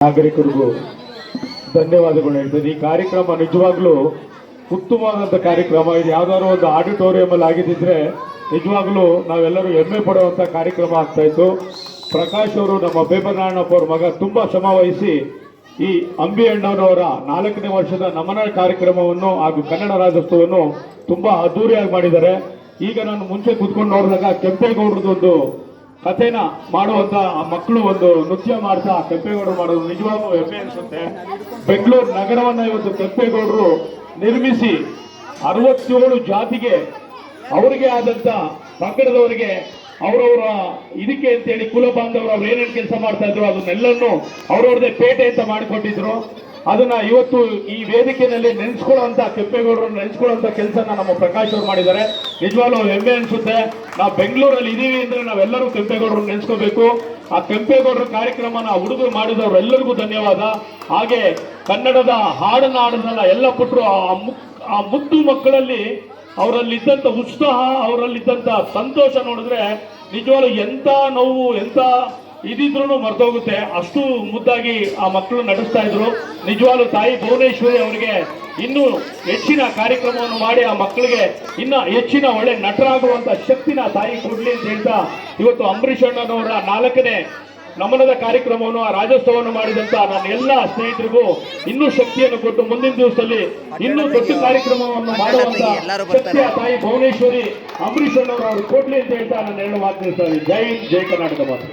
ನಾಗರಿಕರಿಗೂ ಧನ್ಯವಾದಗಳು ಹೇಳ್ತೀನಿ. ಈ ಕಾರ್ಯಕ್ರಮ ನಿಜವಾಗ್ಲೂ ಉತ್ತಮವಾದಂಥ ಕಾರ್ಯಕ್ರಮ. ಇದು ಯಾವ್ದಾದ್ರು ಒಂದು ಆಡಿಟೋರಿಯಂ ಅಲ್ಲಿ ಆಗಿದ್ದಿದ್ರೆ ನಿಜವಾಗ್ಲೂ ನಾವೆಲ್ಲರೂ ಹೆಮ್ಮೆ ಪಡುವಂಥ ಕಾರ್ಯಕ್ರಮ ಆಗ್ತಾ ಇತ್ತು. ಪ್ರಕಾಶ್ ಅವರು, ನಮ್ಮ ಬೇಬನಾರಾಯಣಪ್ಪ ಅವ್ರ ಮಗ, ತುಂಬಾ ಶ್ರಮ ವಹಿಸಿ ಈ ಅಂಬಿ ಅಣ್ಣನವರ 4ನೇ ವರ್ಷದ ನಮನ ಕಾರ್ಯಕ್ರಮವನ್ನು ಹಾಗೂ ಕನ್ನಡ ರಾಜ್ಯೋತ್ಸವವನ್ನು ತುಂಬಾ ಅದ್ದೂರಿಯಾಗಿ ಮಾಡಿದ್ದಾರೆ. ಈಗ ನಾನು ಮುಂಚೆ ಕೂತ್ಕೊಂಡು ನೋಡಿದಾಗ ಕೆಂಪೇಗೌಡರದೊಂದು ಕಥೆನ ಮಾಡುವಂತ ಆ ಮಕ್ಕಳು ಒಂದು ನೃತ್ಯ ಮಾಡ್ತಾ ಕೆಂಪೇಗೌಡರು ಮಾಡೋದು ನಿಜವಾಗ್ಲೂ ಹೆಮ್ಮೆ ಅನ್ಸುತ್ತೆ. ಬೆಂಗಳೂರು ನಗರವನ್ನ ಇವತ್ತು ಕೆಂಪೇಗೌಡರು ನಿರ್ಮಿಸಿ 67 ಜಾತಿಗೆ ಅವರಿಗೆ ಆದಂತ ಪಂಗಡದವರಿಗೆ ಅವರವರ ಇದಕ್ಕೆ ಅಂತೇಳಿ ಕುಲ ಬಾಂಧವರು ಅವ್ರು ಏನೇನು ಕೆಲಸ ಮಾಡ್ತಾ ಇದ್ರು ಅದನ್ನೆಲ್ಲನ್ನು ಅವ್ರವ್ರದೇ ಪೇಟೆ ಅಂತ ಮಾಡಿಕೊಟ್ಟಿದ್ರು. ಅದನ್ನ ಇವತ್ತು ಈ ವೇದಿಕೆಯಲ್ಲಿ ನೆನೆಸ್ಕೊಳ್ಳುವಂತ, ಕೆಂಪೇಗೌಡರು ನೆನೆಸ್ಕೊಳ್ಳುವಂತ ಕೆಲಸನ ನಮ್ಮ ಪ್ರಕಾಶ್ ಅವರು ಮಾಡಿದ್ದಾರೆ. ನಿಜವಾಗ್ಲೂ ಹೆಮ್ಮೆ ಅನ್ಸುತ್ತೆ. ನಾವು ಬೆಂಗಳೂರಲ್ಲಿ ಇದೀವಿ ಅಂದ್ರೆ ನಾವೆಲ್ಲರೂ ಕೆಂಪೇಗೌಡರು ನೆನೆಸ್ಕೋಬೇಕು. ಆ ಕೆಂಪೇಗೌಡರ ಕಾರ್ಯಕ್ರಮನ ಹುಡುಗರು ಮಾಡಿದವರೆಲ್ಲರಿಗೂ ಧನ್ಯವಾದ. ಹಾಗೆ ಕನ್ನಡದ ಹಾಡನ್ನ ಆಡೋದನ್ನ ಎಲ್ಲ ಪುಟ್ಟರು ಆ ಮುದ್ದು ಮಕ್ಕಳಲ್ಲಿ ಅವರಲ್ಲಿದ್ದಂಥ ಉತ್ಸಾಹ, ಅವರಲ್ಲಿದ್ದಂಥ ಸಂತೋಷ ನೋಡಿದ್ರೆ ನಿಜವಾಗ್ಲೂ ಎಂತ ನೋವು, ಎಂತ ಇದಿದ್ರು ಮರ್ತೋಗುತ್ತೆ. ಅಷ್ಟು ಮುದ್ದಾಗಿ ಆ ಮಕ್ಕಳು ನಡೆಸ್ತಾ ಇದ್ರು. ನಿಜವಾಗ್ಲೂ ತಾಯಿ ಭುವನೇಶ್ವರಿ ಅವರಿಗೆ ಇನ್ನೂ ಹೆಚ್ಚಿನ ಕಾರ್ಯಕ್ರಮವನ್ನು ಮಾಡಿ ಆ ಮಕ್ಕಳಿಗೆ ಇನ್ನ ಹೆಚ್ಚಿನ ಒಳ್ಳೆ ನಟರಾಗುವಂತ ಶಕ್ತಿನ ತಾಯಿ ಕೊಡ್ಲಿ ಅಂತ ಹೇಳ್ತಾ, ಇವತ್ತು ಅಂಬರೀಷ್ ಅಣ್ಣನವರ 4ನೇ ನಮನದ ಕಾರ್ಯಕ್ರಮವನ್ನು, ಆ ರಾಜ್ಯೋತ್ಸವವನ್ನು ಮಾಡಿದಂತ ನನ್ನ ಎಲ್ಲ ಸ್ನೇಹಿತರಿಗೂ ಇನ್ನೂ ಶಕ್ತಿಯನ್ನು ಕೊಟ್ಟು ಮುಂದಿನ ದಿವಸದಲ್ಲಿ ಇನ್ನೂ ದೊಡ್ಡ ಕಾರ್ಯಕ್ರಮವನ್ನು ಮಾಡುವಂತ ಶಕ್ತಿಯ ತಾಯಿ ಭುವನೇಶ್ವರಿ ಅಂಬರೀಷ್ ಅಣ್ಣವರು ಕೊಡ್ಲಿ ಅಂತ ಹೇಳ್ತಾ ನಾನು ಹೇಳೋ ಮಾತು. ಜೈ ಹಿಂದ್, ಜೈ ಕರ್ನಾಟಕ ಮಾತು.